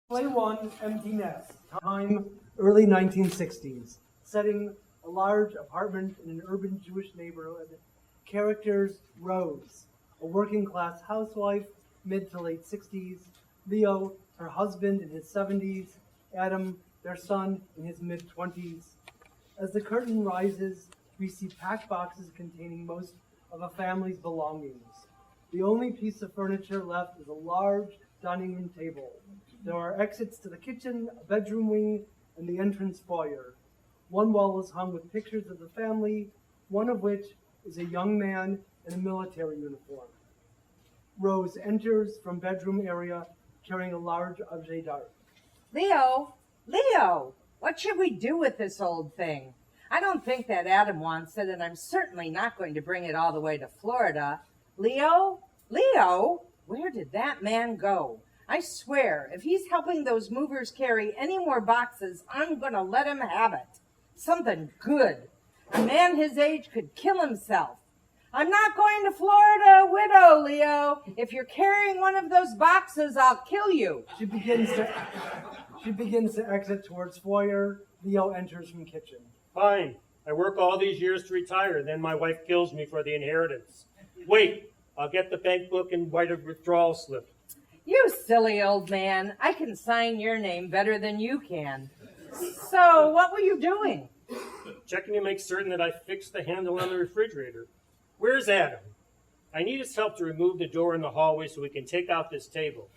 Play 1, Empty Nest. Time, early 1960s. Setting, a large apartment in an urban Jewish neighborhood. Characters, Rose, a working-class housewife, mid to late 60s. Leo, her husband in his 70s. Adam, their son, in his mid-20s. As the curtain rises, we see packed boxes containing most of a family's belongings. The only piece of furniture left is a large dining room table. There are exits to the kitchen, a bedroom wing, and the entrance foyer. One wall is hung with pictures of the family, one of which is a young man in a military uniform. Rose enters from bedroom area carrying a large objet d'art. Leo, what should we do with this old thing? I don't think that Adam wants it, and I'm certainly not going to bring it all the way to Florida. Leo, where did that man go? I swear, if he's helping those movers carry any more boxes, I'm going to let him have it. Something good. A man his age could kill himself. I'm not going to Florida, widow, Leo. If you're carrying one of those boxes, I'll kill you. She begins to exit towards foyer. Leo enters from kitchen. Fine. I work all these years to retire, then my wife kills me for the inheritance. Wait, I'll get the bank book and write a withdrawal slip. You silly old man. I can sign your name better than you can. So, what were you doing? Checking to make certain that I fixed the handle on the refrigerator. Where's Adam? I need his help to remove the door in the hallway so we can take out this table.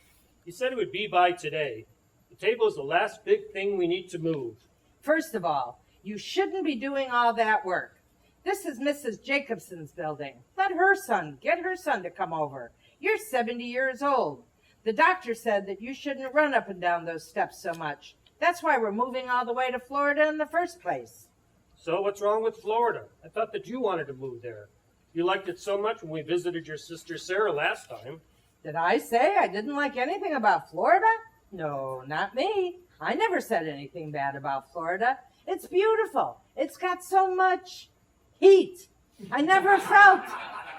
He said it would be by today. The table is the last big thing we need to move. First of all, you shouldn't be doing all that work. This is Mrs. Jacobson's building. Get her son to come over. You're 70 years old. The doctor said that you shouldn't run up and down those steps so much. That's why we're moving all the way to Florida in the first place. So what's wrong with Florida? I thought that you wanted to move there. You liked it so much when we visited your sister Sarah last time. Did I say I didn't like anything about Florida? No, not me. I never said anything bad about Florida. It's beautiful. It's got so much heat. I never felt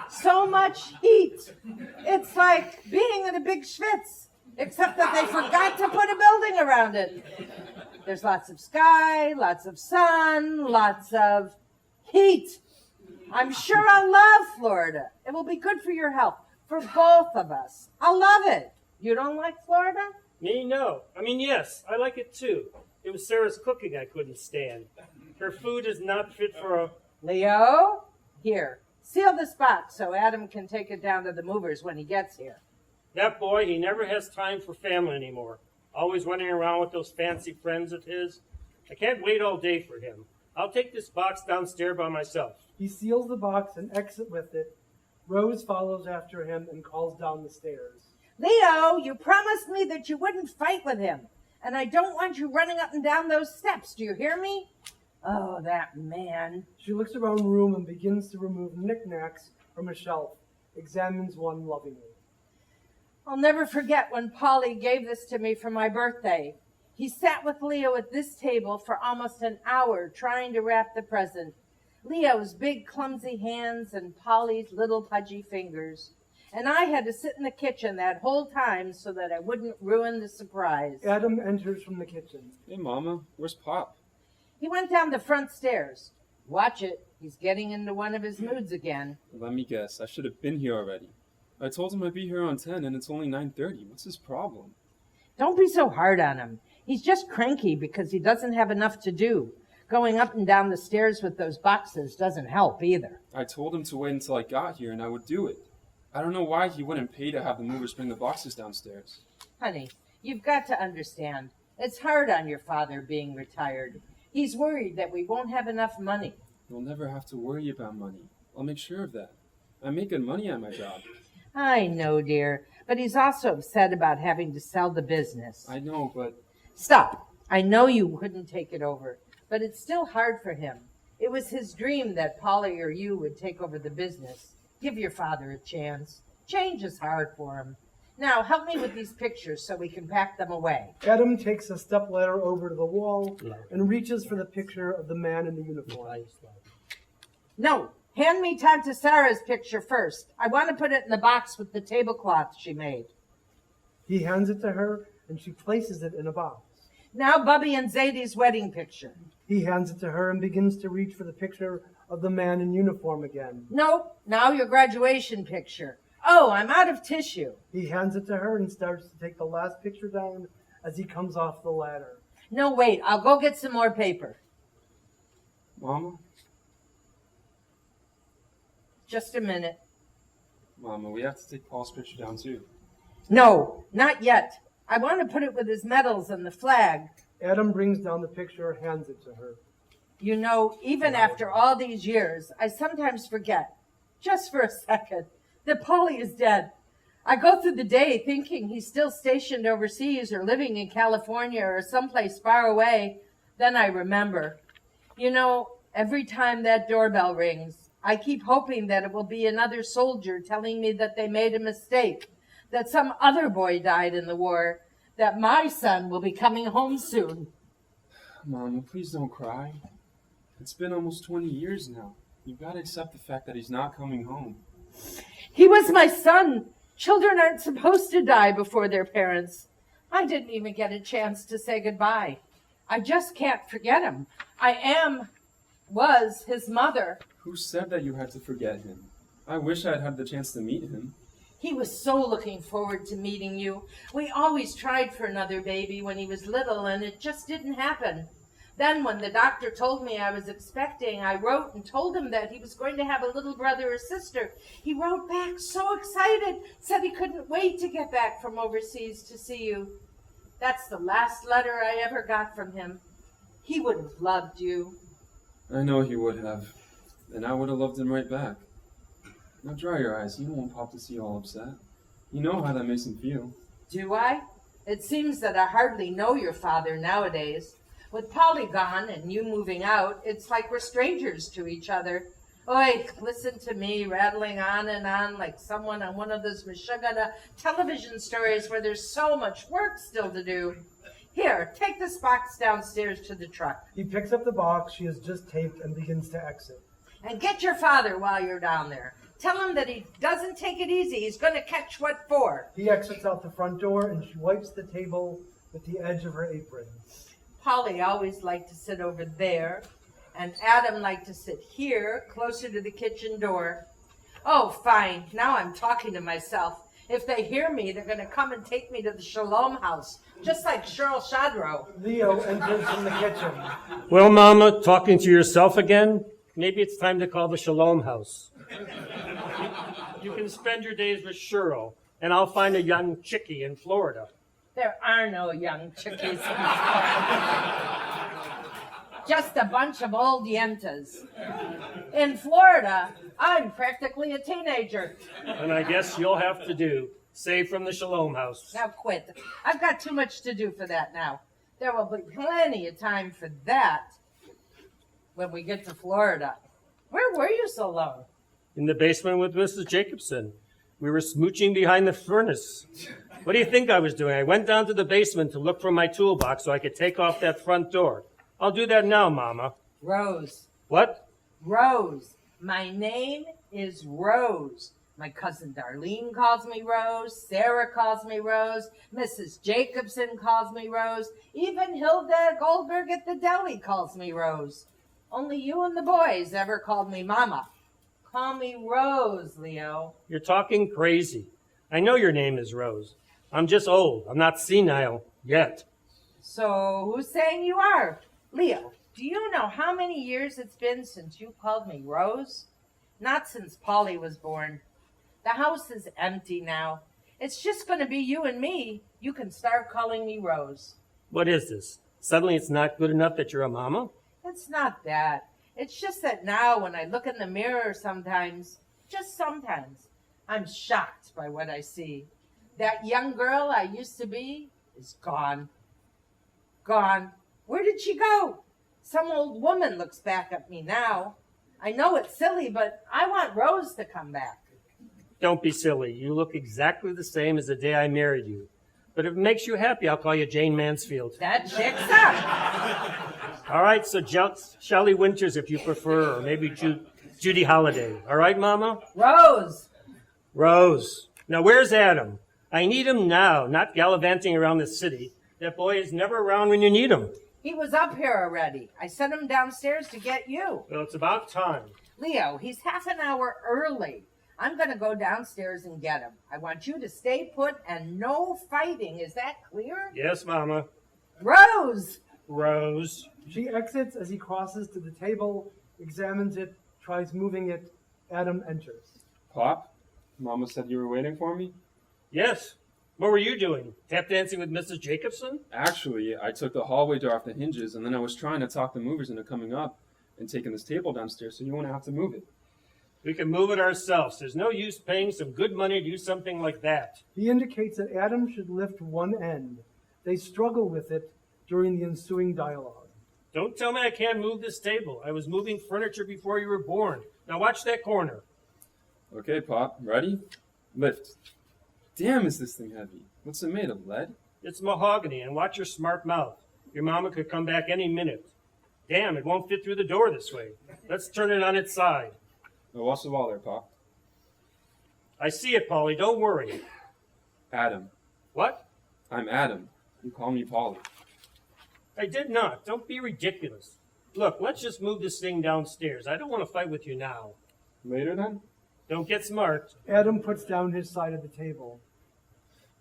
so much heat. It's like being in a big schwitz, except that they forgot to put a building around it. There's lots of sky, lots of sun, lots of heat. I'm sure I'll love Florida. It will be good for your health, for both of us. I'll love it. You don't like Florida? Me, no. Yes, I like it too. It was Sarah's cooking I couldn't stand. Her food is not fit for a... Leo, here, seal this box so Adam can take it down to the movers when he gets here. That boy, he never has time for family anymore. Always running around with those fancy friends of his. I can't wait all day for him. I'll take this box downstairs by myself. He seals the box and exits with it. Rose follows after him and calls down the stairs. Leo, you promised me that you wouldn't fight with him, and I don't want you running up and down those steps. Do you hear me? Oh, that man. She looks around the room and begins to remove knickknacks from a shelf, examines one lovingly. I'll never forget when Polly gave this to me for my birthday. He sat with Leo at this table for almost an hour trying to wrap the present. Leo's big, clumsy hands and Polly's little pudgy fingers. And I had to sit in the kitchen that whole time so that I wouldn't ruin the surprise. Adam enters from the kitchen. Hey, Mama, where's Pop? He went down the front stairs. Watch it. He's getting into one of his moods again. Let me guess. I should have been here already. I told him I'd be here on 10, and it's only 9:30. What's his problem? Don't be so hard on him. He's just cranky because he doesn't have enough to do. Going up and down the stairs with those boxes doesn't help either. I told him to wait until I got here, and I would do it. I don't know why he wouldn't pay to have the movers bring the boxes downstairs. Honey, you've got to understand. It's hard on your father being retired. He's worried that we won't have enough money. You'll never have to worry about money. I'll make sure of that. I make good money at my job. I know, dear, but he's also upset about having to sell the business. I know, but... Stop. I know you wouldn't take it over, but it's still hard for him. It was his dream that Polly or you would take over the business. Give your father a chance. Change is hard for him. Now, help me with these pictures so we can pack them away. Adam takes a stepladder over to the wall and reaches for the picture of the man in the uniform. No, hand me Tante Sarah's picture first. I want to put it in the box with the tablecloth she made. He hands it to her, and she places it in a box. Now Bubby and Zadie's wedding picture. He hands it to her and begins to reach for the picture of the man in uniform again. Nope, now your graduation picture. Oh, I'm out of tissue. He hands it to her and starts to take the last picture down as he comes off the ladder. No, wait, I'll go get some more paper. Mama? Just a minute. Mama, we have to take Paul's picture down too. No, not yet. I want to put it with his medals and the flag. Adam brings down the picture, hands it to her. You know, even after all these years, I sometimes forget, just for a second, that Paulie is dead. I go through the day thinking he's still stationed overseas or living in California or someplace far away. Then I remember. You know, every time that doorbell rings, I keep hoping that it will be another soldier telling me that they made a mistake, that some other boy died in the war, that my son will be coming home soon. Mama, please don't cry. It's been almost 20 years now. You've got to accept the fact that he's not coming home. He was my son. Children aren't supposed to die before their parents. I didn't even get a chance to say goodbye. I just can't forget him. Was his mother. Who said that you had to forget him? I wish I'd had the chance to meet him. He was so looking forward to meeting you. We always tried for another baby when he was little, and it just didn't happen. Then when the doctor told me I was expecting, I wrote and told him that he was going to have a little brother or sister. He wrote back so excited, said he couldn't wait to get back from overseas to see you. That's the last letter I ever got from him. He would have loved you. I know he would have. And I would have loved him right back. Now dry your eyes. You don't want Pop to see you all upset. You know how that makes him feel. Do I? It seems that I hardly know your father nowadays. With Polly gone and you moving out, it's like we're strangers to each other. Oi, listen to me rattling on and on like someone on one of those Meshuggah television stories where there's so much work still to do. Here, take this box downstairs to the truck. He picks up the box she has just taped and begins to exit. And get your father while you're down there. Tell him that he doesn't take it easy. He's going to catch what for. He exits out the front door and she wipes the table with the edge of her apron. Polly always liked to sit over there, and Adam liked to sit here, closer to the kitchen door. Oh, fine. Now I'm talking to myself. If they hear me, they're going to come and take me to the Shalom house, just like Cheryl Shadrow. Leo enters from the kitchen. Well, Mama, talking to yourself again? Maybe it's time to call the Shalom house. You can spend your days with Cheryl, and I'll find a young chickie in Florida. There are no young chickies. Just a bunch of old yentas. In Florida, I'm practically a teenager. And I guess you'll have to do, save from the Shalom house. Now quit. I've got too much to do for that now. There will be plenty of time for that when we get to Florida. Where were you so long? In the basement with Mrs. Jacobson. We were smooching behind the furnace. What do you think I was doing? I went down to the basement to look for my toolbox so I could take off that front door. I'll do that now, Mama. Rose. What? Rose. My name is Rose. My cousin Darlene calls me Rose. Sarah calls me Rose. Mrs. Jacobson calls me Rose. Even Hilda Goldberg at the deli calls me Rose. Only you and the boys ever called me Mama. Call me Rose, Leo. You're talking crazy. I know your name is Rose. I'm just old. I'm not senile yet. So who's saying you are? Leo, do you know how many years it's been since you called me Rose? Not since Polly was born. The house is empty now. It's just going to be you and me. You can start calling me Rose. What is this? Suddenly it's not good enough that you're a mama? It's not that. It's just that now when I look in the mirror sometimes, just sometimes, I'm shocked by what I see. That young girl I used to be is gone. Gone. Where did she go? Some old woman looks back at me now. I know it's silly, but I want Rose to come back. Don't be silly. You look exactly the same as the day I married you. But if it makes you happy, I'll call you Jane Mansfield. That checks out. All right, so Shelley Winters if you prefer, or maybe Judy Holliday. All right, Mama? Rose. Rose. Now, where's Adam? I need him now, not gallivanting around the city. That boy is never around when you need him. He was up here already. I sent him downstairs to get you. Well, it's about time. Leo, he's half an hour early. I'm going to go downstairs and get him. I want you to stay put and no fighting. Is that clear? Yes, Mama. Rose! Rose. She exits as he crosses to the table, examines it, tries moving it. Adam enters. Pop, Mama said you were waiting for me? Yes. What were you doing? Tap dancing with Mrs. Jacobson? Actually, I took the hallway door off the hinges, and then I was trying to talk the movers into coming up and taking this table downstairs so you won't have to move it. We can move it ourselves. There's no use paying some good money to do something like that. He indicates that Adam should lift one end. They struggle with it during the ensuing dialogue. Don't tell me I can't move this table. I was moving furniture before you were born. Now watch that corner. Okay, Pop, ready? Lift. Damn, is this thing heavy? What's it made of, lead? It's mahogany, and watch your smart mouth. Your mama could come back any minute. Damn, it won't fit through the door this way. Let's turn it on its side. Now, what's the wall there, Pop? I see it, Polly. Don't worry. Adam. What? I'm Adam. You call me Polly. I did not. Don't be ridiculous. Look, let's just move this thing downstairs. I don't want to fight with you now. Later, then? Don't get smart. Adam puts down his side of the table.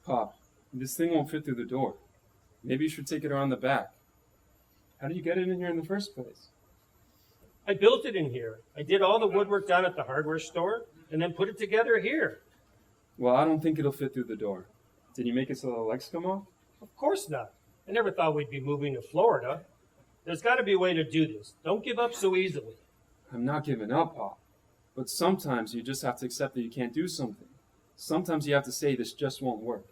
Pop, this thing won't fit through the door. Maybe you should take it around the back. How did you get it in here in the first place? I built it in here. I did all the woodwork down at the hardware store and then put it together here. Well, I don't think it'll fit through the door. Did you make it so the legs come off? Of course not. I never thought we'd be moving to Florida. There's got to be a way to do this. Don't give up so easily. I'm not giving up, Pop. But sometimes you just have to accept that you can't do something. Sometimes you have to say this just won't work.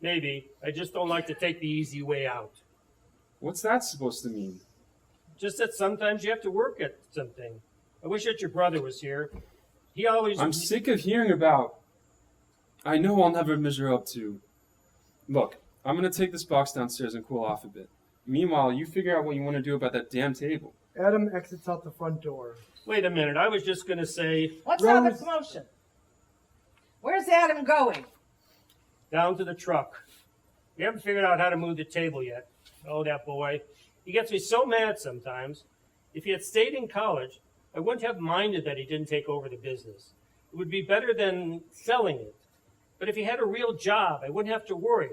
Maybe. I just don't like to take the easy way out. What's that supposed to mean? Just that sometimes you have to work at something. I wish that your brother was here. He always... I'm sick of hearing about... I know I'll never measure up to... Look, I'm going to take this box downstairs and cool off a bit. Meanwhile, you figure out what you want to do about that damn table. Adam exits out the front door. Wait a minute. I was just going to say... What's all the Rose. commotion? Where's Adam going? Down to the truck. We haven't figured out how to move the table yet. Oh, that boy. He gets me so mad sometimes. If he had stayed in college, I wouldn't have minded that he didn't take over the business. It would be better than selling it. But if he had a real job, I wouldn't have to worry.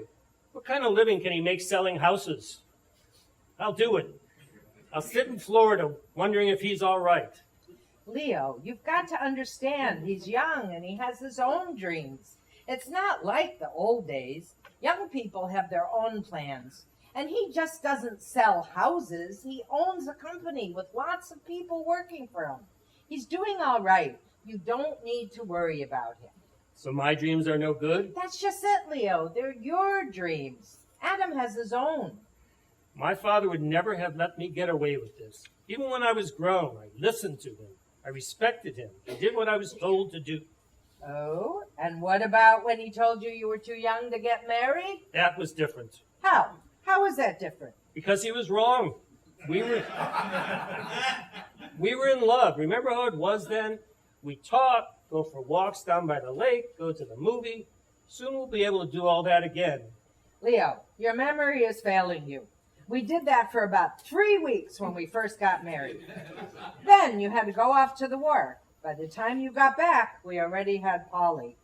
What kind of living can he make selling houses? I'll do it. I'll sit in Florida wondering if he's all right. Leo, you've got to understand he's young and he has his own dreams. It's not like the old days. Young people have their own plans. And he just doesn't sell houses. He owns a company with lots of people working for him. He's doing all right. You don't need to worry about him. So my dreams are no good? That's just it, Leo. They're your dreams. Adam has his own. My father would never have let me get away with this. Even when I was grown, I listened to him. I respected him. I did what I was told to do. Oh, and what about when he told you you were too young to get married? That was different. How? How is that different? Because he was wrong. We were in love. Remember how it was then? We talk, go for walks down by the lake, go to the movie. Soon we'll be able to do all that again. Leo, your memory is failing you. We did that for about 3 weeks when we first got married. Then you had to go off to the war. By the time you got back, we already had Polly.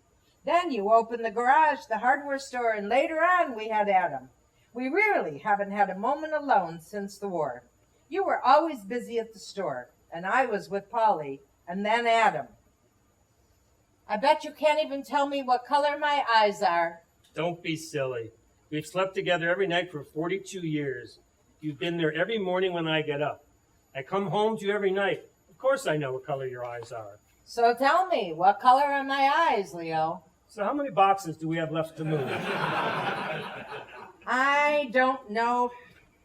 Then you opened the garage, the hardware store, and later on we had Adam. We really haven't had a moment alone since the war. You were always busy at the store, and I was with Polly, and then Adam. I bet you can't even tell me what color my eyes are. Don't be silly. We've slept together every night for 42 years. You've been there every morning when I get up. I come home to you every night. Of course I know what color your eyes are. So tell me, what color are my eyes, Leo? So how many boxes do we have left to move? I don't know.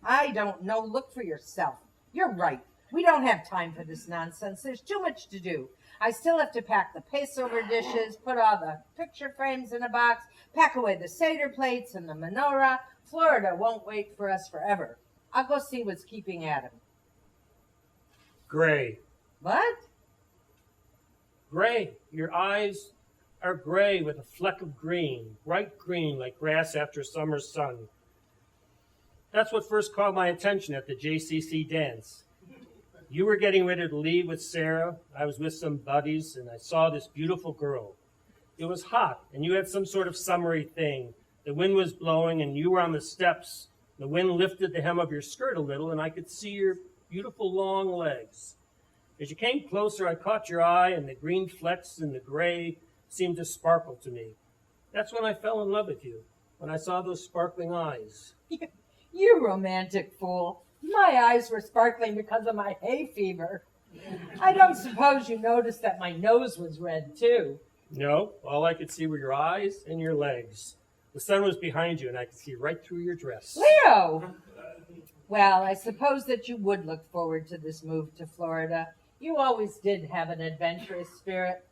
Look for yourself. You're right. We don't have time for this nonsense. There's too much to do. I still have to pack the pace-over dishes, put all the picture frames in a box, pack away the Seder plates and the menorah. Florida won't wait for us forever. I'll go see what's keeping Adam. Gray. What? Gray. Your eyes are gray with a fleck of green, bright green like grass after summer sun. That's what first caught my attention at the JCC dance. You were getting ready to leave with Sarah. I was with some buddies, and I saw this beautiful girl. It was hot, and you had some sort of summery thing. The wind was blowing, and you were on the steps. The wind lifted the hem of your skirt a little, and I could see your beautiful long legs. As you came closer, I caught your eye, and the green flecks and the gray seemed to sparkle to me. That's when I fell in love with you, when I saw those sparkling eyes. You romantic fool. My eyes were sparkling because of my hay fever. I don't suppose you noticed that my nose was red, too. No, all I could see were your eyes and your legs. The sun was behind you, and I could see right through your dress. Leo! Well, I suppose that you would look forward to this move to Florida. You always did have an adventurous spirit.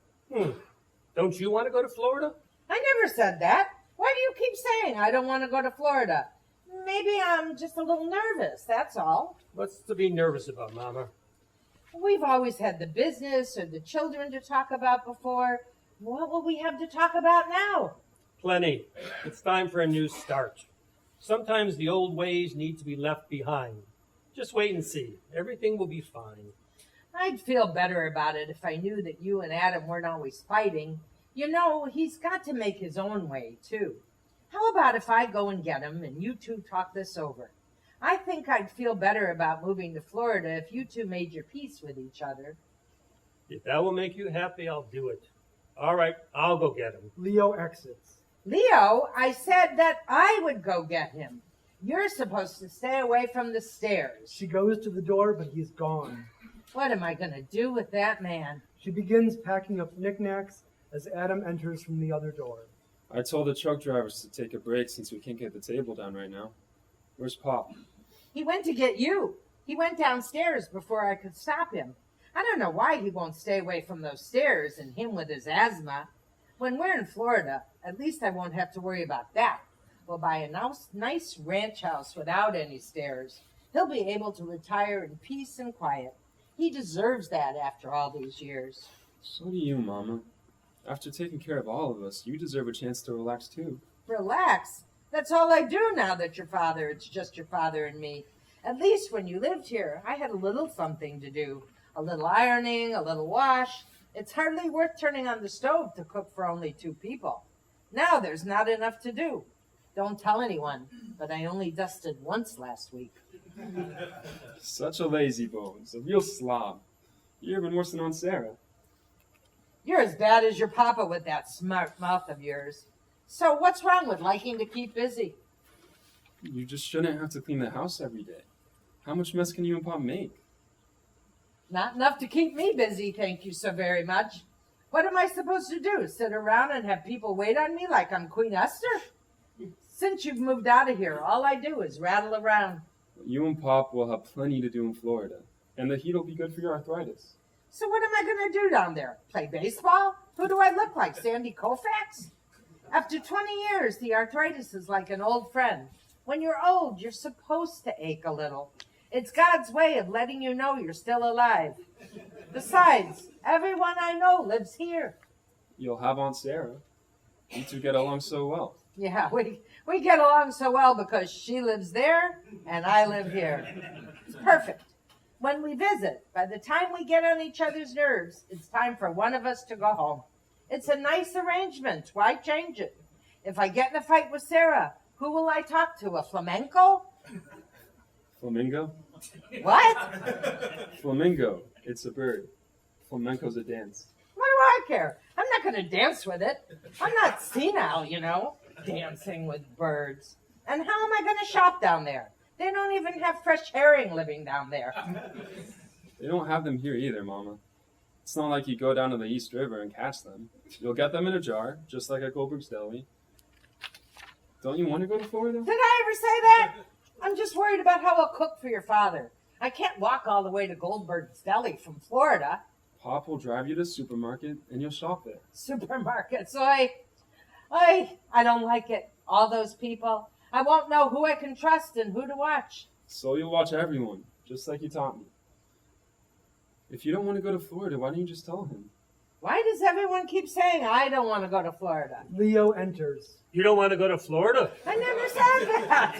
Don't you want to go to Florida? I never said that. Why do you keep saying I don't want to go to Florida? Maybe I'm just a little nervous, that's all. What's to be nervous about, Mama? We've always had the business or the children to talk about before. What will we have to talk about now? Plenty. It's time for a new start. Sometimes the old ways need to be left behind. Just wait and see. Everything will be fine. I'd feel better about it if I knew that you and Adam weren't always fighting. You know, he's got to make his own way, too. How about if I go and get him and you two talk this over? I think I'd feel better about moving to Florida if you two made your peace with each other. If that will make you happy, I'll do it. All right, I'll go get him. Leo exits. Leo, I said that I would go get him. You're supposed to stay away from the stairs. She goes to the door, but he's gone. What am I going to do with that man? She begins packing up knickknacks as Adam enters from the other door. I told the truck drivers to take a break since we can't get the table down right now. Where's Pop? He went to get you. He went downstairs before I could stop him. I don't know why he won't stay away from those stairs and him with his asthma. When we're in Florida, at least I won't have to worry about that. We'll buy a nice ranch house without any stairs. He'll be able to retire in peace and quiet. He deserves that after all these years. So do you, Mama. After taking care of all of us, you deserve a chance to relax too. Relax. That's all I do now that it's just your father and me. At least when you lived here, I had a little something to do. A little ironing, a little wash. It's hardly worth turning on the stove to cook for only 2 people. Now there's not enough to do. Don't tell anyone, but I only dusted once last week. Such a lazy bones, a real slob. You're even worse than Aunt Sarah. You're as bad as your papa with that smart mouth of yours. So what's wrong with liking to keep busy? You just shouldn't have to clean the house every day. How much mess can you and Pop make? Not enough to keep me busy, thank you so very much. What am I supposed to do? Sit around and have people wait on me like I'm Queen Esther? Since you've moved out of here, all I do is rattle around. You and Pop will have plenty to do in Florida, and the heat will be good for your arthritis. So what am I going to do down there? Play baseball? Who do I look like, Sandy Koufax? After 20 years, the arthritis is like an old friend. When you're old, you're supposed to ache a little. It's God's way of letting you know you're still alive. Besides, everyone I know lives here. You'll have Aunt Sarah. You two get along so well. Yeah, we get along so well because she lives there and I live here. It's perfect. When we visit, by the time we get on each other's nerves, it's time for one of us to go home. It's a nice arrangement. Why change it? If I get in a fight with Sarah, who will I talk to? A flamenco? Flamingo? What? Flamingo. It's a bird. Flamenco's a dance. What do I care? I'm not going to dance with it. I'm not senile, you know, dancing with birds. And how am I going to shop down there? They don't even have fresh herring living down there. They don't have them here either, Mama. It's not like you go down to the East River and catch them. You'll get them in a jar, just like at Goldberg's Deli. Don't you want to go to Florida? Did I ever say that? I'm just worried about how I'll cook for your father. I can't walk all the way to Goldberg's Deli from Florida. Pop will drive you to the supermarket and you'll shop there. Supermarkets. I don't like it. All those people. I won't know who I can trust and who to watch. So you'll watch everyone, just like you taught me. If you don't want to go to Florida, why don't you just tell him? Why does everyone keep saying I don't want to go to Florida? Leo enters. You don't want to go to Florida? I never said that.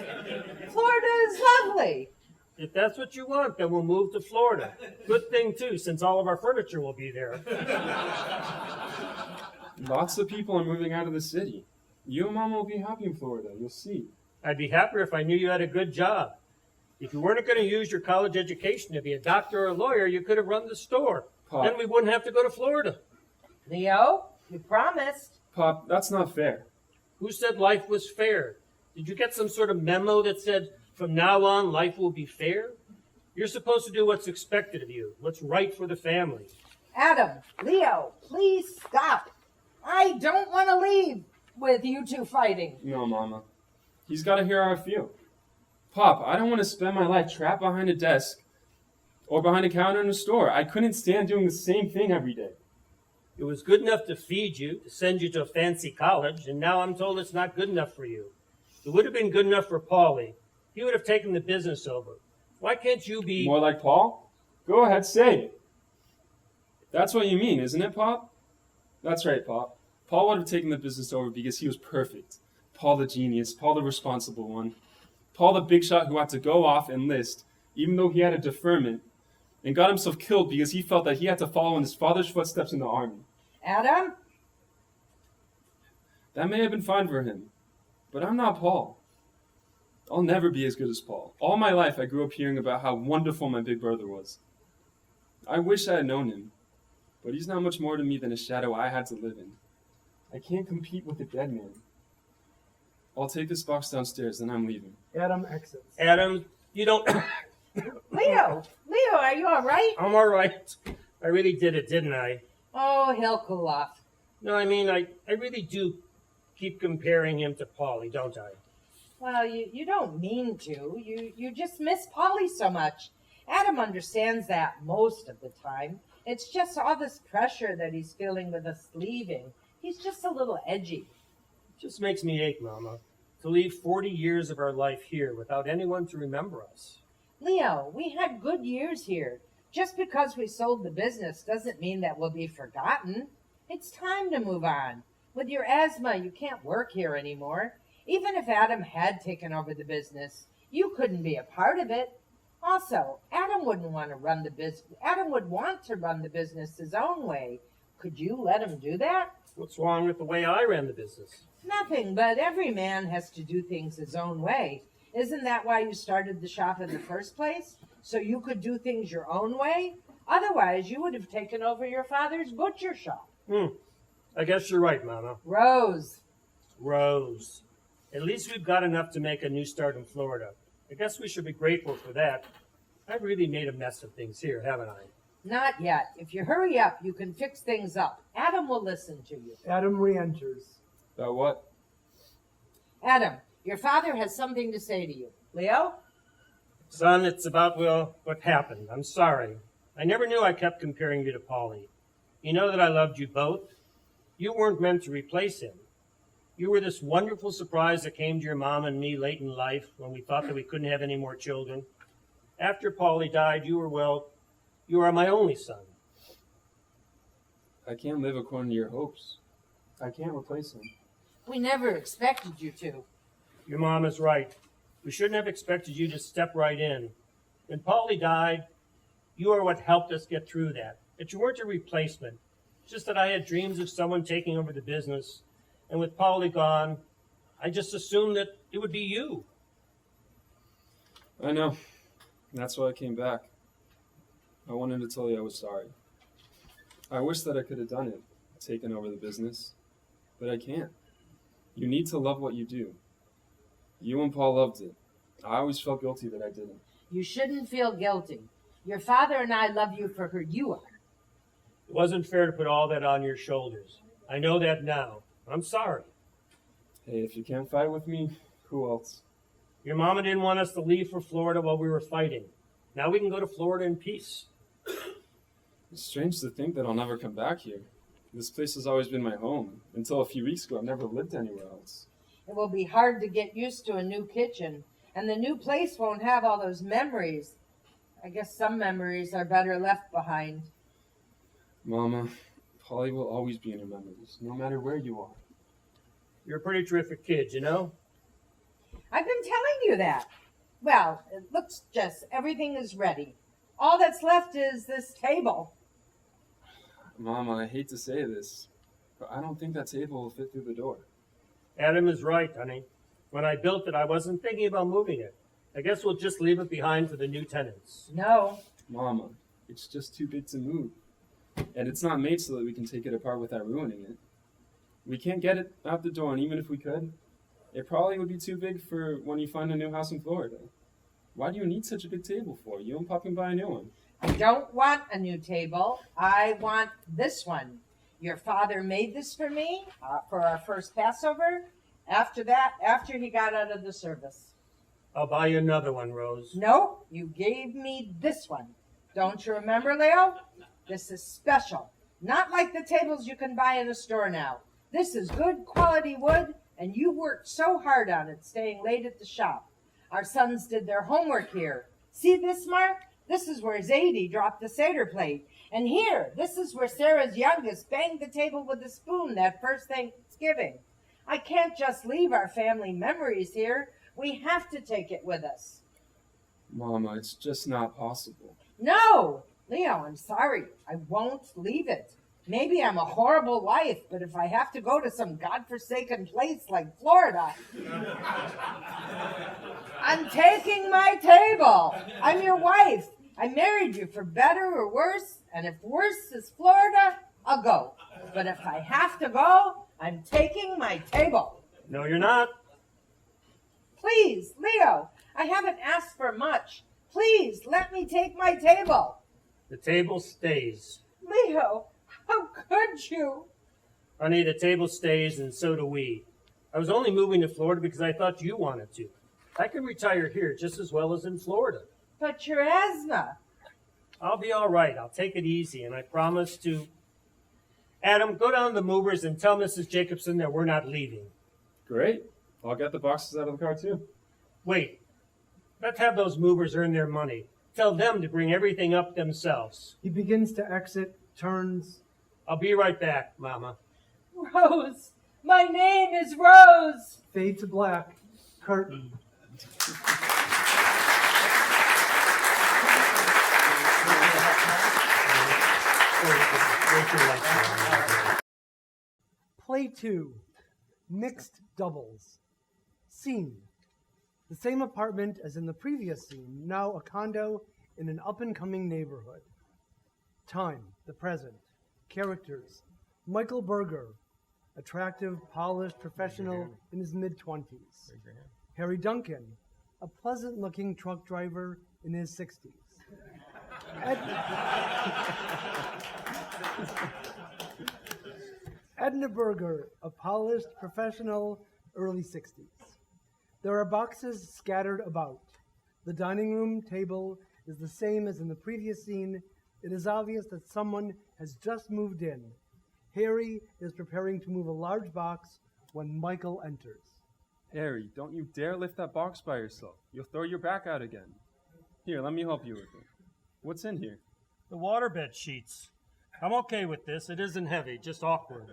Florida is lovely. If that's what you want, then we'll move to Florida. Good thing, too, since all of our furniture will be there. Lots of people are moving out of the city. You and Mom will be happy in Florida. You'll see. I'd be happier if I knew you had a good job. If you weren't going to use your college education to be a doctor or a lawyer, you could have run the store. Pop. Then we wouldn't have to go to Florida. Leo, you promised. Pop, that's not fair. Who said life was fair? Did you get some sort of memo that said, from now on, life will be fair? You're supposed to do what's expected of you, what's right for the family. Adam, Leo, please stop. I don't want to leave with you two fighting. No, Mama. He's got to hear how I feel. Pop, I don't want to spend my life trapped behind a desk or behind a counter in a store. I couldn't stand doing the same thing every day. It was good enough to feed you, to send you to a fancy college, and now I'm told it's not good enough for you. It would have been good enough for Paulie. He would have taken the business over. Why can't you be... More like Paul? Go ahead, say it. That's what you mean, isn't it, Pop? That's right, Pop. Paul would have taken the business over because he was perfect. Paul the genius, Paul the responsible one. Paul the big shot who had to go off and enlist, even though he had a deferment, and got himself killed because he felt that he had to follow in his father's footsteps in the army. Adam? That may have been fine for him, but I'm not Paul. I'll never be as good as Paul. All my life I grew up hearing about how wonderful my big brother was. I wish I had known him, but he's not much more to me than a shadow I had to live in. I can't compete with a dead man. I'll take this box downstairs, then I'm leaving. Adam exits. Adam, you don't... Leo, are you all right? I'm all right. I really did it, didn't I? Oh, he'll cool off. No, I mean, I really do keep comparing him to Paulie, don't I? Well, you don't mean to. You just miss Polly so much. Adam understands that most of the time. It's just all this pressure that he's feeling with us leaving. He's just a little edgy. It just makes me ache, Mama, to leave 40 years of our life here without anyone to remember us. Leo, we had good years here. Just because we sold the business doesn't mean that we'll be forgotten. It's time to move on. With your asthma, you can't work here anymore. Even if Adam had taken over the business, you couldn't be a part of it. Also, Adam would want to run the business his own way. Could you let him do that? What's wrong with the way I ran the business? Nothing, but every man has to do things his own way. Isn't that why you started the shop in the first place? So you could do things your own way? Otherwise, you would have taken over your father's butcher shop. I guess you're right, Mama. Rose. At least we've got enough to make a new start in Florida. I guess we should be grateful for that. I've really made a mess of things here, haven't I? Not yet. If you hurry up, you can fix things up. Adam will listen to you. Adam re-enters. About what? Adam, your father has something to say to you. Leo? Son, it's about, well, what happened. I'm sorry. I never knew I kept comparing you to Paulie. You know that I loved you both. You weren't meant to replace him. You were this wonderful surprise that came to your mom and me late in life when we thought that we couldn't have any more children. After Paulie died, you are my only son. I can't live according to your hopes. I can't replace him. We never expected you to. Your mom is right. We shouldn't have expected you to step right in. When Paulie died, you are what helped us get through that. But you weren't a replacement. It's just that I had dreams of someone taking over the business. And with Paulie gone, I just assumed that it would be you. I know. That's why I came back. I wanted to tell you I was sorry. I wish that I could have done it, taken over the business. But I can't. You need to love what you do. You and Paul loved it. I always felt guilty that I didn't. You shouldn't feel guilty. Your father and I love you for who you are. It wasn't fair to put all that on your shoulders. I know that now. I'm sorry. Hey, if you can't fight with me, who else? Your mama didn't want us to leave for Florida while we were fighting. Now we can go to Florida in peace. It's strange to think that I'll never come back here. This place has always been my home. Until a few weeks ago, I've never lived anywhere else. It will be hard to get used to a new kitchen, and the new place won't have all those memories. I guess some memories are better left behind. Mama, Polly will always be in your memories, no matter where you are. You're a pretty terrific kid, you know? I've been telling you that. Well, it looks just everything is ready. All that's left is this table. Mama, I hate to say this, but I don't think that table will fit through the door. Adam is right, honey. When I built it, I wasn't thinking about moving it. I guess we'll just leave it behind for the new tenants. No. Mama, it's just too big to move. And it's not made so that we can take it apart without ruining it. We can't get it out the door, and even if we could, it probably would be too big for when you find a new house in Florida. Why do you need such a big table for? You and Pop can buy a new one. I don't want a new table. I want this one. Your father made this for me for our first Passover. After he got out of the service. I'll buy you another one, Rose. No, you gave me this one. Don't you remember, Leo? This is special. Not like the tables you can buy in a store now. This is good quality wood, and you worked so hard on it, staying late at the shop. Our sons did their homework here. See this mark? This is where Zadie dropped the Seder plate. And here, this is where Sarah's youngest banged the table with a spoon that first Thanksgiving. I can't just leave our family memories here. We have to take it with us. Mama, it's just not possible. No! Leo, I'm sorry. I won't leave it. Maybe I'm a horrible wife, but if I have to go to some godforsaken place like Florida, I'm taking my table. I'm your wife. I married you for better or worse, and if worse is Florida, I'll go. But if I have to go, I'm taking my table. No, you're not. Please, Leo, I haven't asked for much. Please, let me take my table. The table stays. Leo, how could you? Honey, the table stays, and so do we. I was only moving to Florida because I thought you wanted to. I can retire here just as well as in Florida. But your asthma. I'll be all right. I'll take it easy, and I promise to... Adam, go down to the movers and tell Mrs. Jacobson that we're not leaving. Great. I'll get the boxes out of the car, too. Wait. Let's have those movers earn their money. Tell them to bring everything up themselves. He begins to exit, turns. I'll be right back, Mama. Rose. My name is Rose. Fade to black. Curtain. Play 2. Mixed doubles. Scene. The same apartment as in the previous scene, now a condo in an up-and-coming neighborhood. Time, the present. Characters. Michael Berger, attractive, polished professional in his mid-20s. Harry Duncan, a pleasant-looking truck driver in his 60s. Edna Berger, a polished professional, early 60s. There are boxes scattered about. The dining room table is the same as in the previous scene. It is obvious that someone has just moved in. Harry is preparing to move a large box when Michael enters. Harry, don't you dare lift that box by yourself. You'll throw your back out again. Here, let me help you with it. What's in here? The waterbed sheets. I'm okay with this. It isn't heavy, just awkward.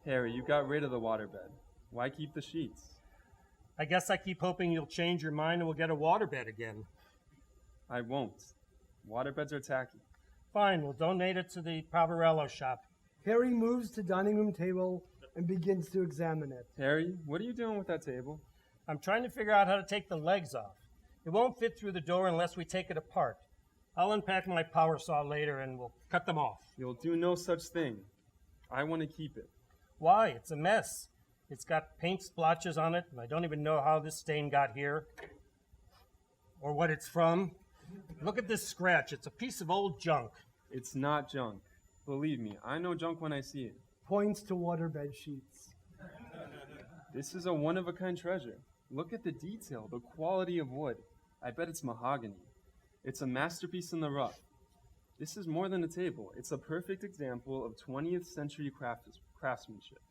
Harry, you got rid of the waterbed. Why keep the sheets? I guess I keep hoping you'll change your mind and we'll get a waterbed again. I won't. Waterbeds are tacky. Fine, we'll donate it to the Pavarello shop. Harry moves to dining room table and begins to examine it. Harry, what are you doing with that table? I'm trying to figure out how to take the legs off. It won't fit through the door unless we take it apart. I'll unpack my power saw later and we'll cut them off. You'll do no such thing. I want to keep it. Why? It's a mess. It's got paint splotches on it, and I don't even know how this stain got here or what it's from. Look at this scratch. It's a piece of old junk. It's not junk. Believe me, I know junk when I see it. Points to waterbed sheets. This is a one-of-a-kind treasure. Look at the detail, the quality of wood. I bet it's mahogany. It's a masterpiece in the rough. This is more than a table. It's a perfect example of 20th century craftsmanship.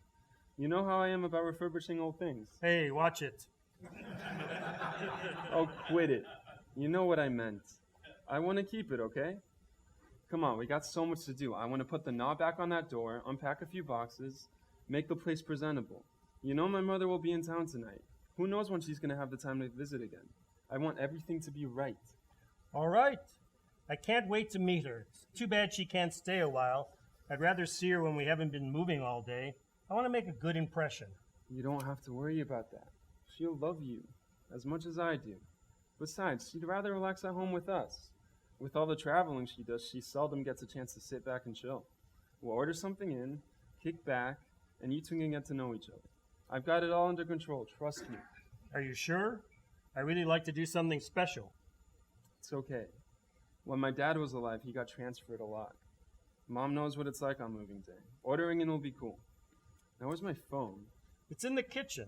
You know how I am about refurbishing old things. Hey, watch it. Oh, quit it. You know what I meant. I want to keep it, okay? Come on, we got so much to do. I want to put the knob back on that door, unpack a few boxes, make the place presentable. You know my mother will be in town tonight. Who knows when she's going to have the time to visit again? I want everything to be right. All right. I can't wait to meet her. It's too bad she can't stay a while. I'd rather see her when we haven't been moving all day. I want to make a good impression. You don't have to worry about that. She'll love you as much as I do. Besides, she'd rather relax at home with us. With all the traveling she does, she seldom gets a chance to sit back and chill. We'll order something in, kick back, and you two can get to know each other. I've got it all under control, trust me. Are you sure? I really like to do something special. It's okay. When my dad was alive, he got transferred a lot. Mom knows what it's like on moving day. Ordering in will be cool. Now where's my phone? It's in the kitchen.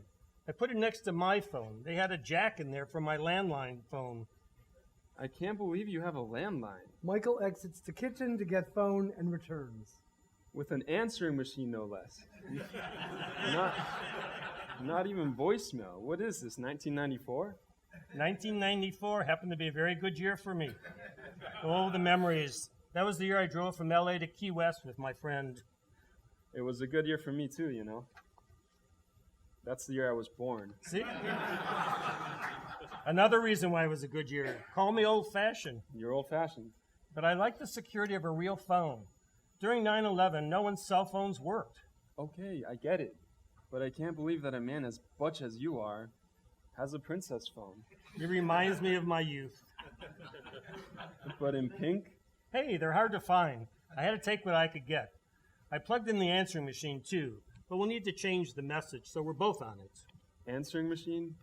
I put it next to my phone. They had a jack in there for my landline phone. I can't believe you have a landline. Michael exits the kitchen to get phone and returns. With an answering machine, no less. Not even voicemail. What is this, 1994? 1994 happened to be a very good year for me. Oh, the memories. That was the year I drove from LA to Key West with my friend. It was a good year for me too, you know. That's the year I was born. See? Another reason why it was a good year. Call me old-fashioned, You're old-fashioned. but I like the security of a real phone. During 9/11, no one's cell phones worked. Okay, I get it. But I can't believe that a man as butch as you are has a princess phone. It reminds me of my youth. But in pink? Hey, they're hard to find. I had to take what I could get. I plugged in the answering machine too, but we'll need to change the message, so we're both on it. Answering machine?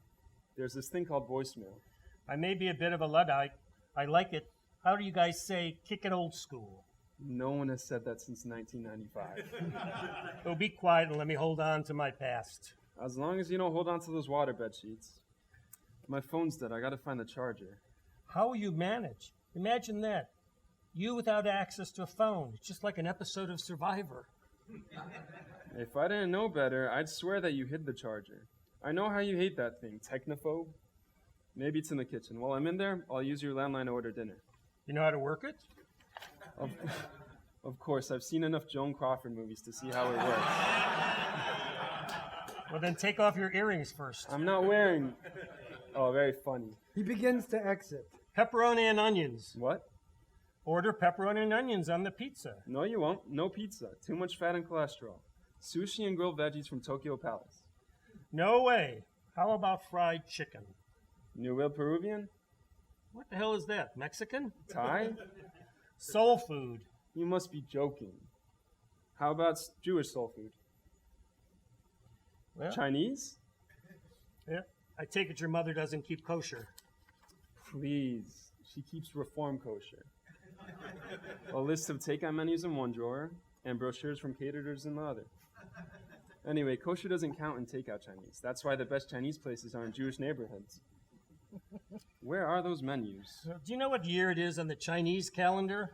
There's this thing called voicemail. I may be a bit of a Luddite. I like it. How do you guys say kick it old school? No one has said that since 1995. Oh, be quiet and let me hold on to my past. As long as you don't hold on to those waterbed sheets. My phone's dead. I gotta find the charger. How will you manage? Imagine that. You without access to a phone. It's just like an episode of Survivor. If I didn't know better, I'd swear that you hid the charger. I know how you hate that thing, technophobe. Maybe it's in the kitchen. While I'm in there, I'll use your landline to order dinner. You know how to work it? Of course, I've seen enough Joan Crawford movies to see how it works. Well, then take off your earrings first. I'm not wearing... Oh, very funny. He begins to exit. Pepperoni and onions. What? Order pepperoni and onions on the pizza. No, you won't. No pizza. Too much fat and cholesterol. Sushi and grilled veggies from Tokyo Palace. No way. How about fried chicken? New Wheel Peruvian? What the hell is that? Mexican? Thai? Soul food. You must be joking. How about Jewish soul food? Well, Chinese? yeah. I take it your mother doesn't keep kosher. Please. She keeps Reform kosher. A list of takeout menus in one drawer and brochures from caterers in the other. Anyway, kosher doesn't count in takeout Chinese. That's why the best Chinese places are in Jewish neighborhoods. Where are those menus? Do you know what year it is on the Chinese calendar?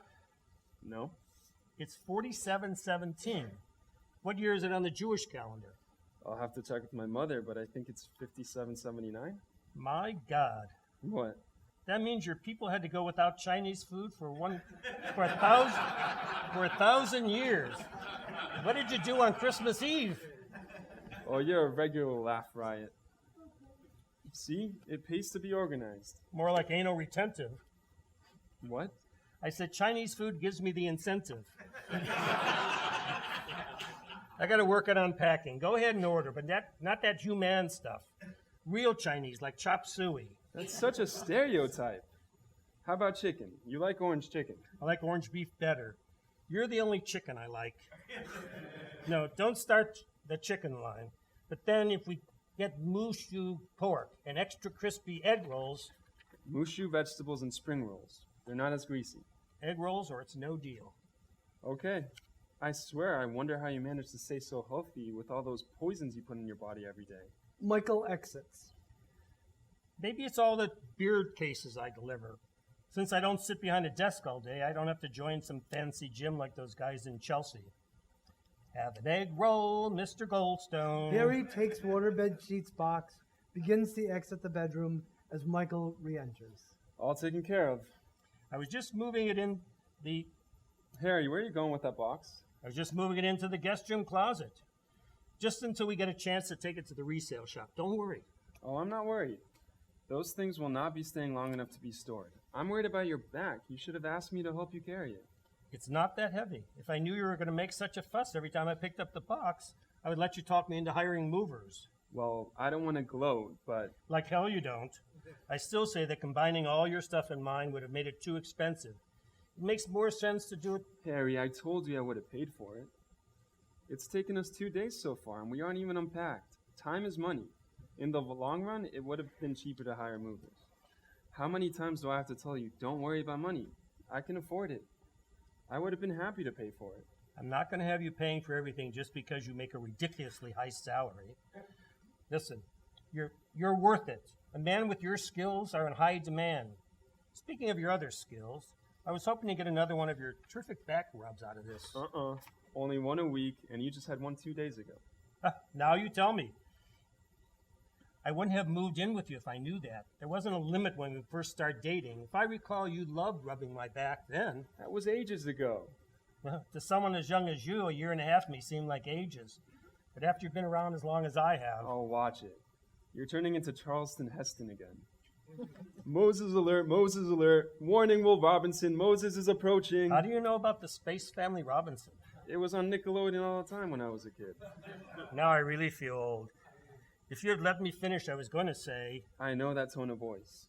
No? It's 4717. What year is it on the Jewish calendar? I'll have to check with my mother, but I think it's 5779. My God. What? That means your people had to go without Chinese food for a thousand years. What did you do on Christmas Eve? Oh, you're a regular laugh riot. See? It pays to be organized. More like anal retentive. What? I said Chinese food gives me the incentive. I got to work on unpacking. Go ahead and order, but not that human stuff. Real Chinese, like chop suey. That's such a stereotype. How about chicken? You like orange chicken? I like orange beef better. You're the only chicken I like. No, don't start the chicken line. But then if we get mushu pork and extra crispy egg rolls. Mushu vegetables and spring rolls. They're not as greasy. Egg rolls or it's no deal. Okay. I swear, I wonder how you manage to stay so healthy with all those poisons you put in your body every day. Michael exits. Maybe it's all the beard cases I deliver. Since I don't sit behind a desk all day, I don't have to join some fancy gym like those guys in Chelsea. Have an egg roll, Mr. Goldstone. Harry takes waterbed sheets box, begins to exit the bedroom as Michael re-enters. All taken care of. I was just moving it in the Harry, where are you going with that box? I was just moving it into the guest room closet. Just until we get a chance to take it to the resale shop. Don't worry. Oh, I'm not worried. Those things will not be staying long enough to be stored. I'm worried about your back. You should have asked me to help you carry it. It's not that heavy. If I knew you were going to make such a fuss every time I picked up the box, I would let you talk me into hiring movers. Well, I don't want to gloat, but Like hell you don't. I still say that combining all your stuff and mine would have made it too expensive. It makes more sense to do it. Harry, I told you I would have paid for it. It's taken us 2 days so far, and we aren't even unpacked. Time is money. In the long run, it would have been cheaper to hire movers. How many times do I have to tell you, don't worry about money? I can afford it. I would have been happy to pay for it. I'm not going to have you paying for everything just because you make a ridiculously high salary. Listen, you're worth it. A man with your skills are in high demand. Speaking of your other skills, I was hoping to get another one of your terrific back rubs out of this. Only one a week, and you just had one 2 days ago. Now you tell me. I wouldn't have moved in with you if I knew that. There wasn't a limit when we first started dating. If I recall, you loved rubbing my back then. That was ages ago. Well, to someone as young as you, a year and a half may seem like ages. But after you've been around as long as I have... Oh, watch it. You're turning into Charleston Heston again. Moses alert, Moses alert. Warning, Will Robinson, Moses is approaching. How do you know about the Space Family Robinson? It was on Nickelodeon all the time when I was a kid. Now I really feel old. If you had let me finish, I was going to say... I know that tone of voice.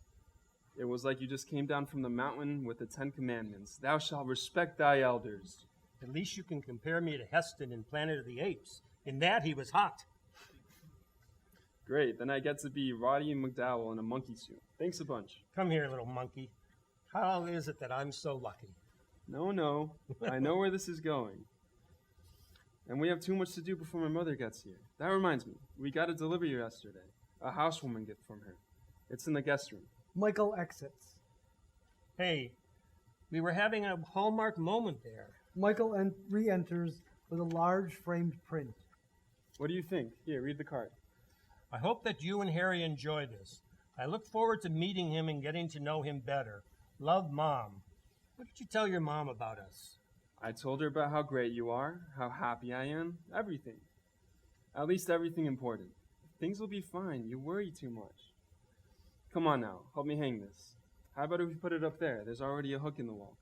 It was like you just came down from the mountain with the 10 Commandments. Thou shalt respect thy elders. At least you can compare me to Heston in Planet of the Apes. In that, he was hot. Great, then I get to be Roddy McDowell in a monkey suit. Thanks a bunch. Come here, little monkey. How is it that I'm so lucky? No, I know where this is going. And we have too much to do before my mother gets here. That reminds me, we got a delivery yesterday. A housewarming gift from her. It's in the guest room. Michael exits. Hey, we were having a hallmark moment there. Michael re-enters with a large framed print. What do you think? Here, read the card. I hope that you and Harry enjoy this. I look forward to meeting him and getting to know him better. Love, Mom. What did you tell your mom about us? I told her about how great you are, how happy I am, everything. At least everything important. Things will be fine. You worry too much. Come on now, help me hang this. How about if we put it up there? There's already a hook in the wall.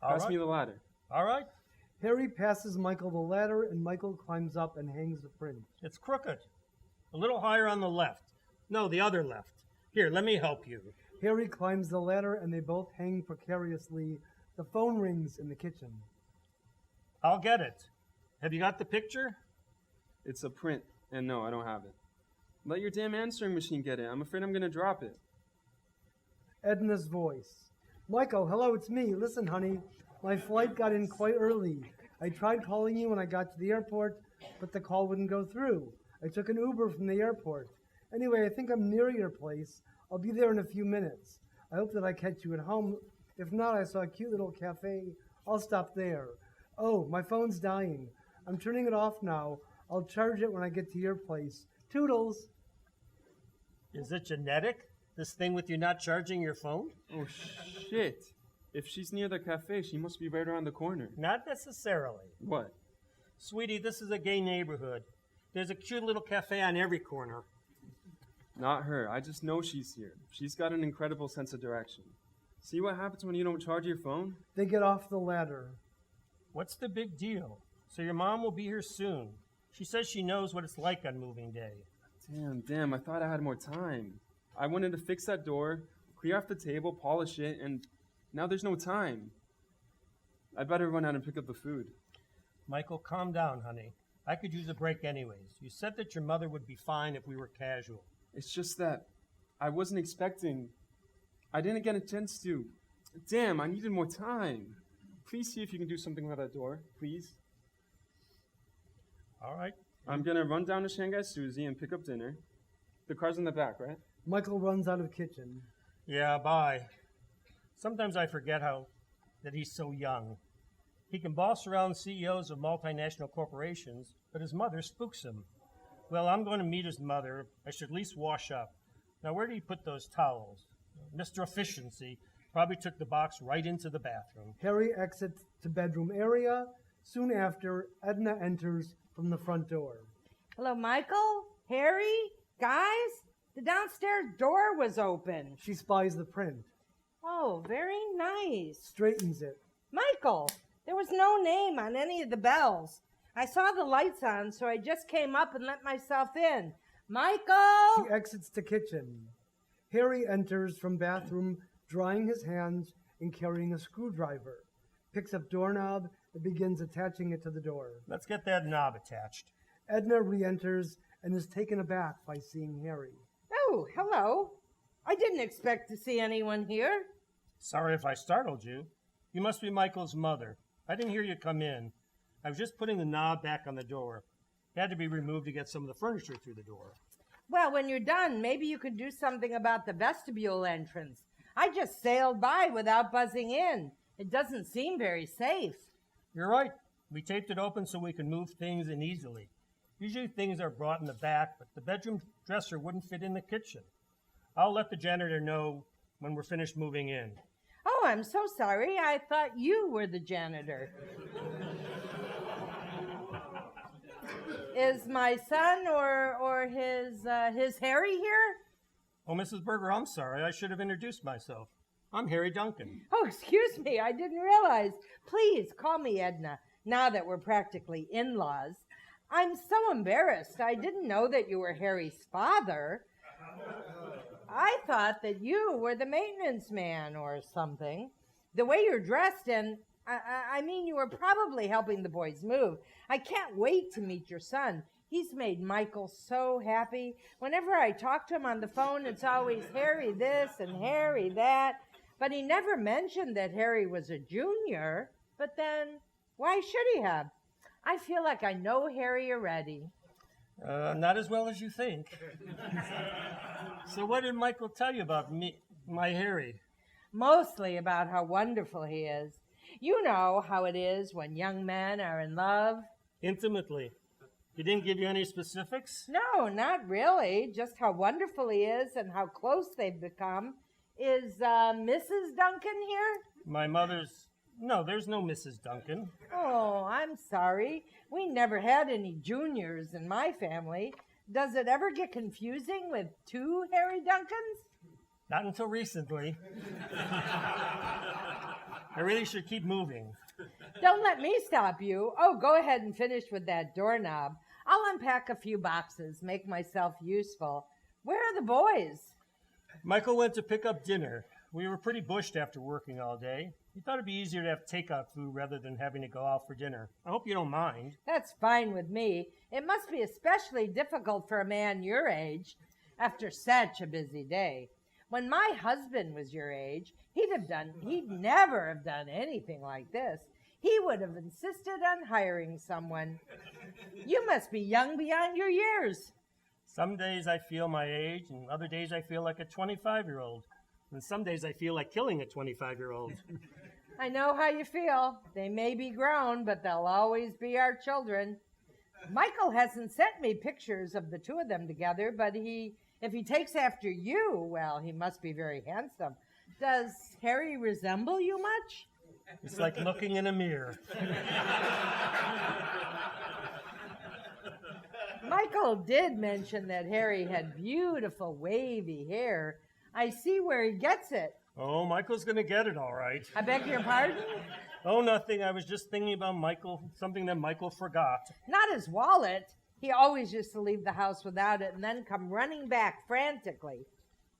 Pass me the ladder. All right. Harry passes Michael the ladder, and Michael climbs up and hangs the print. It's crooked. A little higher on the left. No, the other left. Here, let me help you. Harry climbs the ladder, and they both hang precariously. The phone rings in the kitchen. I'll get it. Have you got the picture? It's a print, and no, I don't have it. Let your damn answering machine get it. I'm afraid I'm going to drop it. Edna's voice. Michael, hello, it's me. Listen, honey, my flight got in quite early. I tried calling you when I got to the airport, but the call wouldn't go through. I took an Uber from the airport. Anyway, I think I'm near your place. I'll be there in a few minutes. I hope that I catch you at home. If not, I saw a cute little cafe. I'll stop there. Oh, my phone's dying. I'm turning it off now. I'll charge it when I get to your place. Toodles! Is it genetic? This thing with you not charging your phone? Oh, shit. If she's near the cafe, she must be right around the corner. Not necessarily. What? Sweetie, this is a gay neighborhood. There's a cute little cafe on every corner. Not her. I just know she's here. She's got an incredible sense of direction. See what happens when you don't charge your phone? They get off the ladder. What's the big deal? So your mom will be here soon. She says she knows what it's like on moving day. Damn, I thought I had more time. I wanted to fix that door, clear off the table, polish it, and now there's no time. I better run out and pick up the food. Michael, calm down, honey. I could use a break anyways. You said that your mother would be fine if we were casual. It's just that I wasn't expecting. I didn't get a chance to. Damn, I needed more time. Please see if you can do something with that door, please. All right. I'm gonna run down to Shanghai Susie and pick up dinner. The car's in the back, right? Michael runs out of the kitchen. Yeah, bye. Sometimes I forget that he's so young. He can boss around CEOs of multinational corporations, but his mother spooks him. Well, I'm going to meet his mother. I should at least wash up. Now, where do you put those towels? Mr. Efficiency, Probably took the box right into the bathroom. Harry exits to bedroom area. Soon after, Edna enters from the front door. Hello, Michael? Harry? Guys? The downstairs door was open. She spies the print, Oh, very nice. straightens it. Michael, there was no name on any of the bells. I saw the lights on, so I just came up and let myself in. Michael! She exits to kitchen. Harry enters from bathroom, drying his hands and carrying a screwdriver. Picks up doorknob and begins attaching it to the door. Let's get that knob attached. Edna re-enters and is taken aback by seeing Harry. Oh, hello. I didn't expect to see anyone here. Sorry if I startled you. You must be Michael's mother. I didn't hear you come in. I was just putting the knob back on the door. It had to be removed to get some of the furniture through the door. Well, when you're done, maybe you could do something about the vestibule entrance. I just sailed by without buzzing in. It doesn't seem very safe. You're right. We taped it open so we can move things in easily. Usually things are brought in the back, but the bedroom dresser wouldn't fit in the kitchen. I'll let the janitor know when we're finished moving in. Oh, I'm so sorry. I thought you were the janitor. Is my son or his Harry here? Oh, Mrs. Berger, I'm sorry. I should have introduced myself. I'm Harry Duncan. Oh, excuse me. I didn't realize. Please call me Edna, now that we're practically in-laws. I'm so embarrassed. I didn't know that you were Harry's father. I thought that you were the maintenance man or something. The way you're dressed and I mean, you were probably helping the boys move. I can't wait to meet your son. He's made Michael so happy. Whenever I talk to him on the phone, it's always Harry this and Harry that. But he never mentioned that Harry was a junior. But then, why should he have? I feel like I know Harry already. Not as well as you think. So what did Michael tell you about me, my Harry? Mostly about how wonderful he is. You know how it is when young men are in love. Intimately. He didn't give you any specifics? No, not really. Just how wonderful he is and how close they've become. Is Mrs. Duncan here? My mother's... No, there's no Mrs. Duncan. Oh, I'm sorry. We never had any juniors in my family. Does it ever get confusing with two Harry Duncans? Not until recently. I really should keep moving. Don't let me stop you. Oh, go ahead and finish with that doorknob. I'll unpack a few boxes, make myself useful. Where are the boys? Michael went to pick up dinner. We were pretty bushed after working all day. He thought it'd be easier to have takeout food rather than having to go out for dinner. I hope you don't mind. That's fine with me. It must be especially difficult for a man your age after such a busy day. When my husband was your age, he'd never have done anything like this. He would have insisted on hiring someone. You must be young beyond your years. Some days I feel my age, and other days I feel like a 25-year-old. And some days I feel like killing a 25-year-old. I know how you feel. They may be grown, but they'll always be our children. Michael hasn't sent me pictures of the two of them together, but if he takes after you, well, he must be very handsome. Does Harry resemble you much? It's like looking in a mirror. Michael did mention that Harry had beautiful wavy hair. I see where he gets it. Oh, Michael's going to get it all right. I beg your pardon? Oh, nothing. I was just thinking about Michael, something that Michael forgot. Not his wallet. He always used to leave the house without it and then come running back frantically.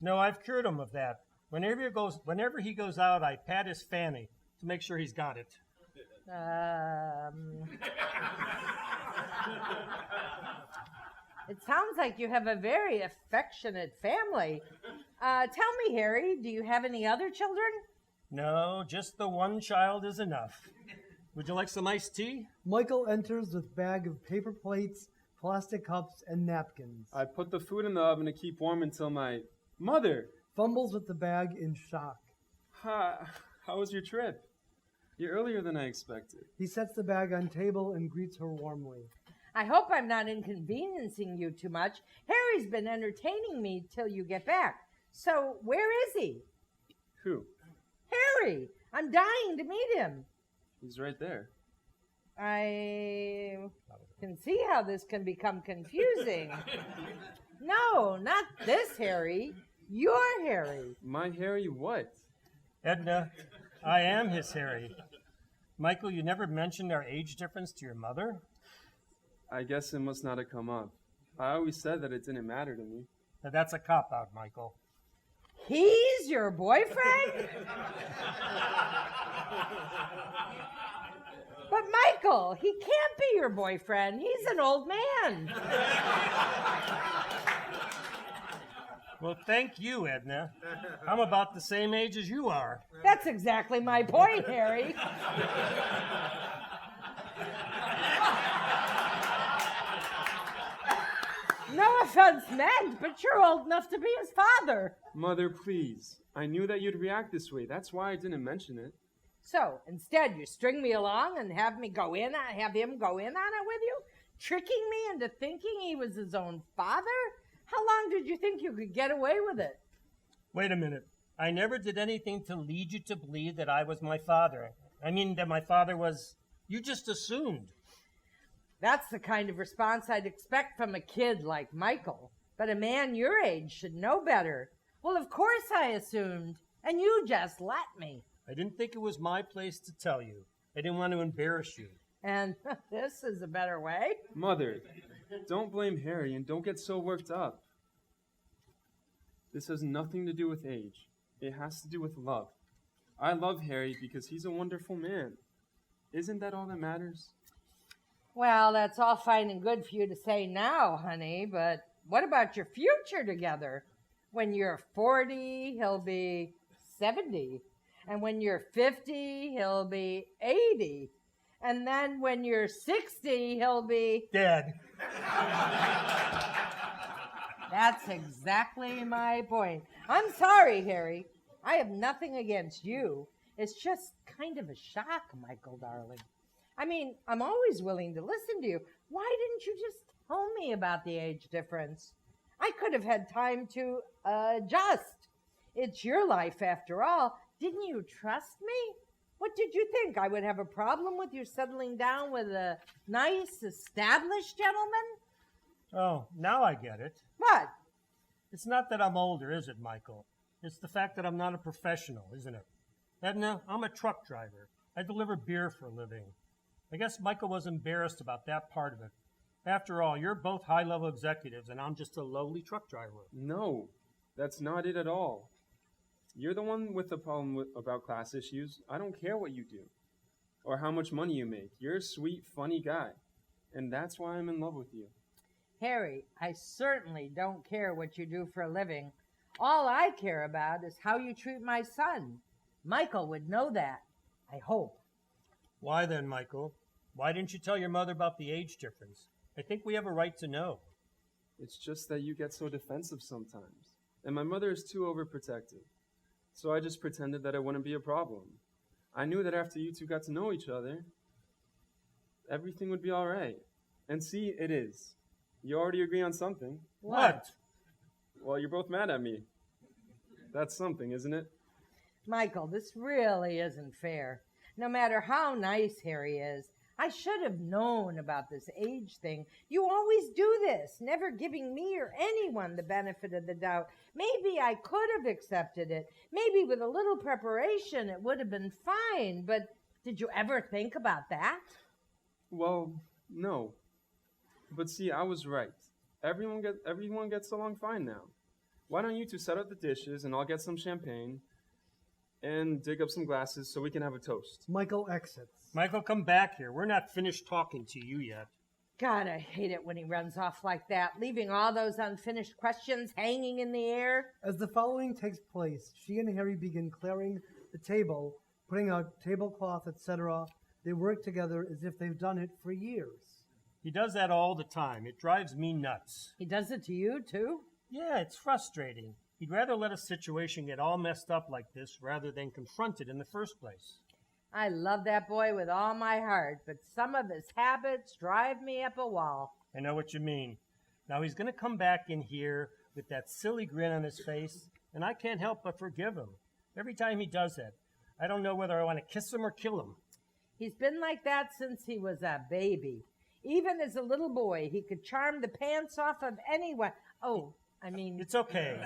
No, I've cured him of that. Whenever he goes out, I pat his fanny to make sure he's got it. It sounds like you have a very affectionate family. Tell me, Harry, do you have any other children? No, just the one child is enough. Would you like some iced tea? Michael enters with bag of paper plates, plastic cups, and napkins. I put the food in the oven to keep warm until my mother Fumbles with the bag in shock. How was your trip? You're earlier than I expected. He sets the bag on table and greets her warmly. I hope I'm not inconveniencing you too much. Harry's been entertaining me till you get back. So where is he? Who? Harry! I'm dying to meet him. He's right there. I can see how this can become confusing. No, not this Harry. Your Harry. My Harry what? Edna, I am his Harry. Michael, you never mentioned our age difference to your mother? I guess it must not have come up. I always said that it didn't matter to me. Now, that's a cop-out, Michael. He's your boyfriend? But Michael, he can't be your boyfriend. He's an old man. Well, thank you, Edna. I'm about the same age as you are. That's exactly my point, Harry. No offense meant, but you're old enough to be his father. Mother, please. I knew that you'd react this way. That's why I didn't mention it. So instead, you string me along and have him go in on it with you, tricking me into thinking he was his own father? How long did you think you could get away with it? Wait a minute. I never did anything to lead you to believe that I was my father. I mean, that my father was... You just assumed. That's the kind of response I'd expect from a kid like Michael. But a man your age should know better. Well, of course I assumed. And you just let me. I didn't think it was my place to tell you. I didn't want to embarrass you. And this is a better way. Mother, don't blame Harry and don't get so worked up. This has nothing to do with age. It has to do with love. I love Harry because he's a wonderful man. Isn't that all that matters? Well, that's all fine and good for you to say now, honey, but what about your future together? When you're 40, he'll be 70. And when you're 50, he'll be 80. And then when you're 60, he'll be... Dead. That's exactly my point. I'm sorry, Harry. I have nothing against you. It's just kind of a shock, Michael, darling. I mean, I'm always willing to listen to you. Why didn't you just tell me about the age difference? I could have had time to adjust. It's your life, after all. Didn't you trust me? What did you think? I would have a problem with you settling down with a nice, established gentleman? Oh, now I get it. What? It's not that I'm older, is it, Michael? It's the fact that I'm not a professional, isn't it? Edna, I'm a truck driver. I deliver beer for a living. I guess Michael was embarrassed about that part of it. After all, you're both high-level executives, and I'm just a lowly truck driver. No, that's not it at all. You're the one with the problem about class issues. I don't care what you do or how much money you make. You're a sweet, funny guy, and that's why I'm in love with you. Harry, I certainly don't care what you do for a living. All I care about is how you treat my son. Michael would know that, I hope. Why then, Michael? Why didn't you tell your mother about the age difference? I think we have a right to know. It's just that you get so defensive sometimes, and my mother is too overprotective. So I just pretended that it wouldn't be a problem. I knew that after you two got to know each other, everything would be all right. And see, it is. You already agree on something. What? Well, you're both mad at me. That's something, isn't it? Michael, this really isn't fair. No matter how nice Harry is, I should have known about this age thing. You always do this, never giving me or anyone the benefit of the doubt. Maybe I could have accepted it. Maybe with a little preparation it would have been fine. But did you ever think about that? Well, no. But see, I was right. Everyone gets along fine now. Why don't you two set up the dishes and I'll get some champagne and dig up some glasses so we can have a toast. Michael exits. Michael, come back here. We're not finished talking to you yet. God, I hate it when he runs off like that, leaving all those unfinished questions hanging in the air. As the following takes place, she and Harry begin clearing the table, putting out tablecloth, etc. They work together as if they've done it for years. He does that all the time. It drives me nuts. He does it to you, too? Yeah, it's frustrating. He'd rather let a situation get all messed up like this rather than confront it in the first place. I love that boy with all my heart, but some of his habits drive me up a wall. I know what you mean. Now he's going to come back in here with that silly grin on his face, and I can't help but forgive him. Every time he does that, I don't know whether I want to kiss him or kill him. He's been like that since he was a baby. Even as a little boy, he could charm the pants off of anyone. Oh, I mean... It's okay.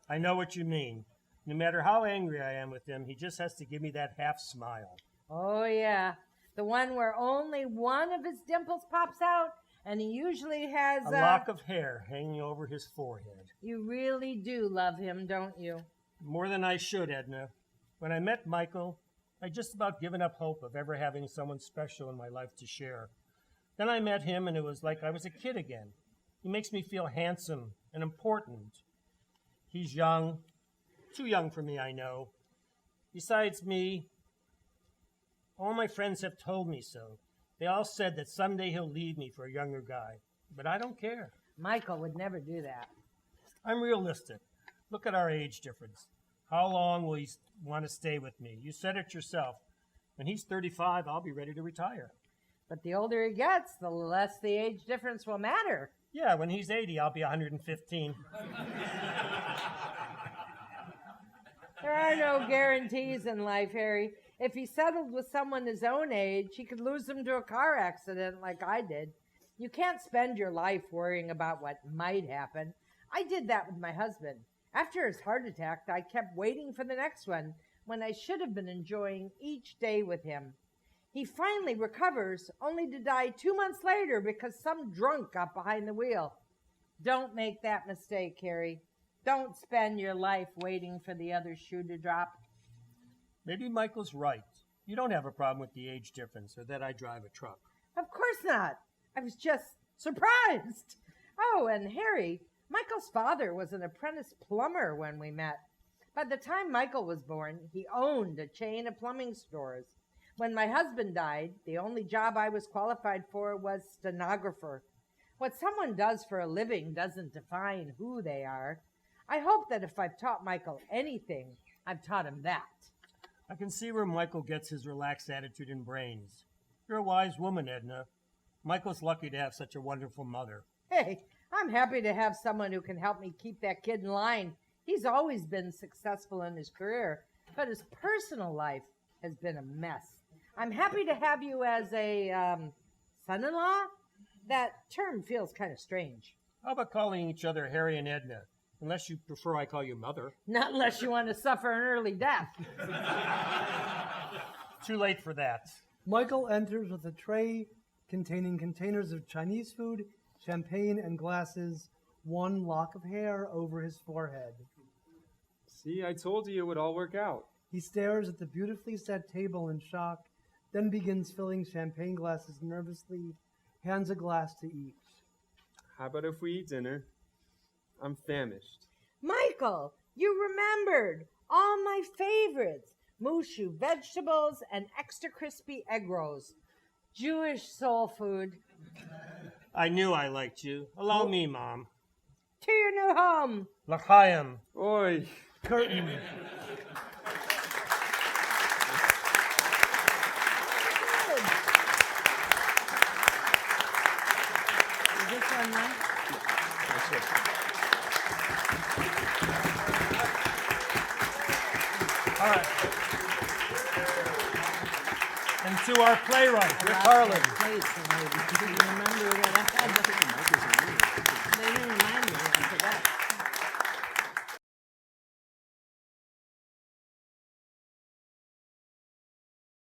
I know what you mean. No matter how angry I am with him, he just has to give me that half smile. Oh, yeah. The one where only one of his dimples pops out, and he usually has a lock of hair hanging over his forehead. You really do love him, don't you? More than I should, Edna. When I met Michael, I'd just about given up hope of ever having someone special in my life to share. Then I met him, and it was like I was a kid again. He makes me feel handsome and important. He's young. Too young for me, I know. Besides me, all my friends have told me so. They all said that someday he'll leave me for a younger guy. But I don't care. Michael would never do that. I'm realistic. Look at our age difference. How long will he want to stay with me? You said it yourself. When he's 35, I'll be ready to retire. But the older he gets, the less the age difference will matter. Yeah, when he's 80, I'll be 115. There are no guarantees in life, Harry. If he settled with someone his own age, he could lose them to a car accident like I did. You can't spend your life worrying about what might happen. I did that with my husband. After his heart attack, I kept waiting for the next one when I should have been enjoying each day with him. He finally recovers, only to die 2 months later because some drunk got behind the wheel. Don't make that mistake, Harry. Don't spend your life waiting for the other shoe to drop. Maybe Michael's right. You don't have a problem with the age difference or that I drive a truck. Of course not. I was just surprised. Oh, and Harry, Michael's father was an apprentice plumber when we met. By the time Michael was born, he owned a chain of plumbing stores. When my husband died, the only job I was qualified for was stenographer. What someone does for a living doesn't define who they are. I hope that if I've taught Michael anything, I've taught him that. I can see where Michael gets his relaxed attitude and brains. You're a wise woman, Edna. Michael's lucky to have such a wonderful mother. Hey, I'm happy to have someone who can help me keep that kid in line. He's always been successful in his career, but his personal life has been a mess. I'm happy to have you as a son-in-law. That term feels kind of strange. How about calling each other Harry and Edna? Unless you prefer I call you Mother. Not unless you want to suffer an early death. Too late for that. Michael enters with a tray containing containers of Chinese food, champagne, and glasses, one lock of hair over his forehead. See, I told you it would all work out. He stares at the beautifully set table in shock, then begins filling champagne glasses nervously, hands a glass to each. How about if we eat dinner? I'm famished. Michael, you remembered all my favorites. Mushu vegetables and extra crispy egg rolls. Jewish soul food. I knew I liked you. Allow me, Mom. To your new home. L'chaim. Oi! Curtain. Is this one then? All right. And to our playwright, Rick Harlan. Place, and I didn't remember that I had the... They didn't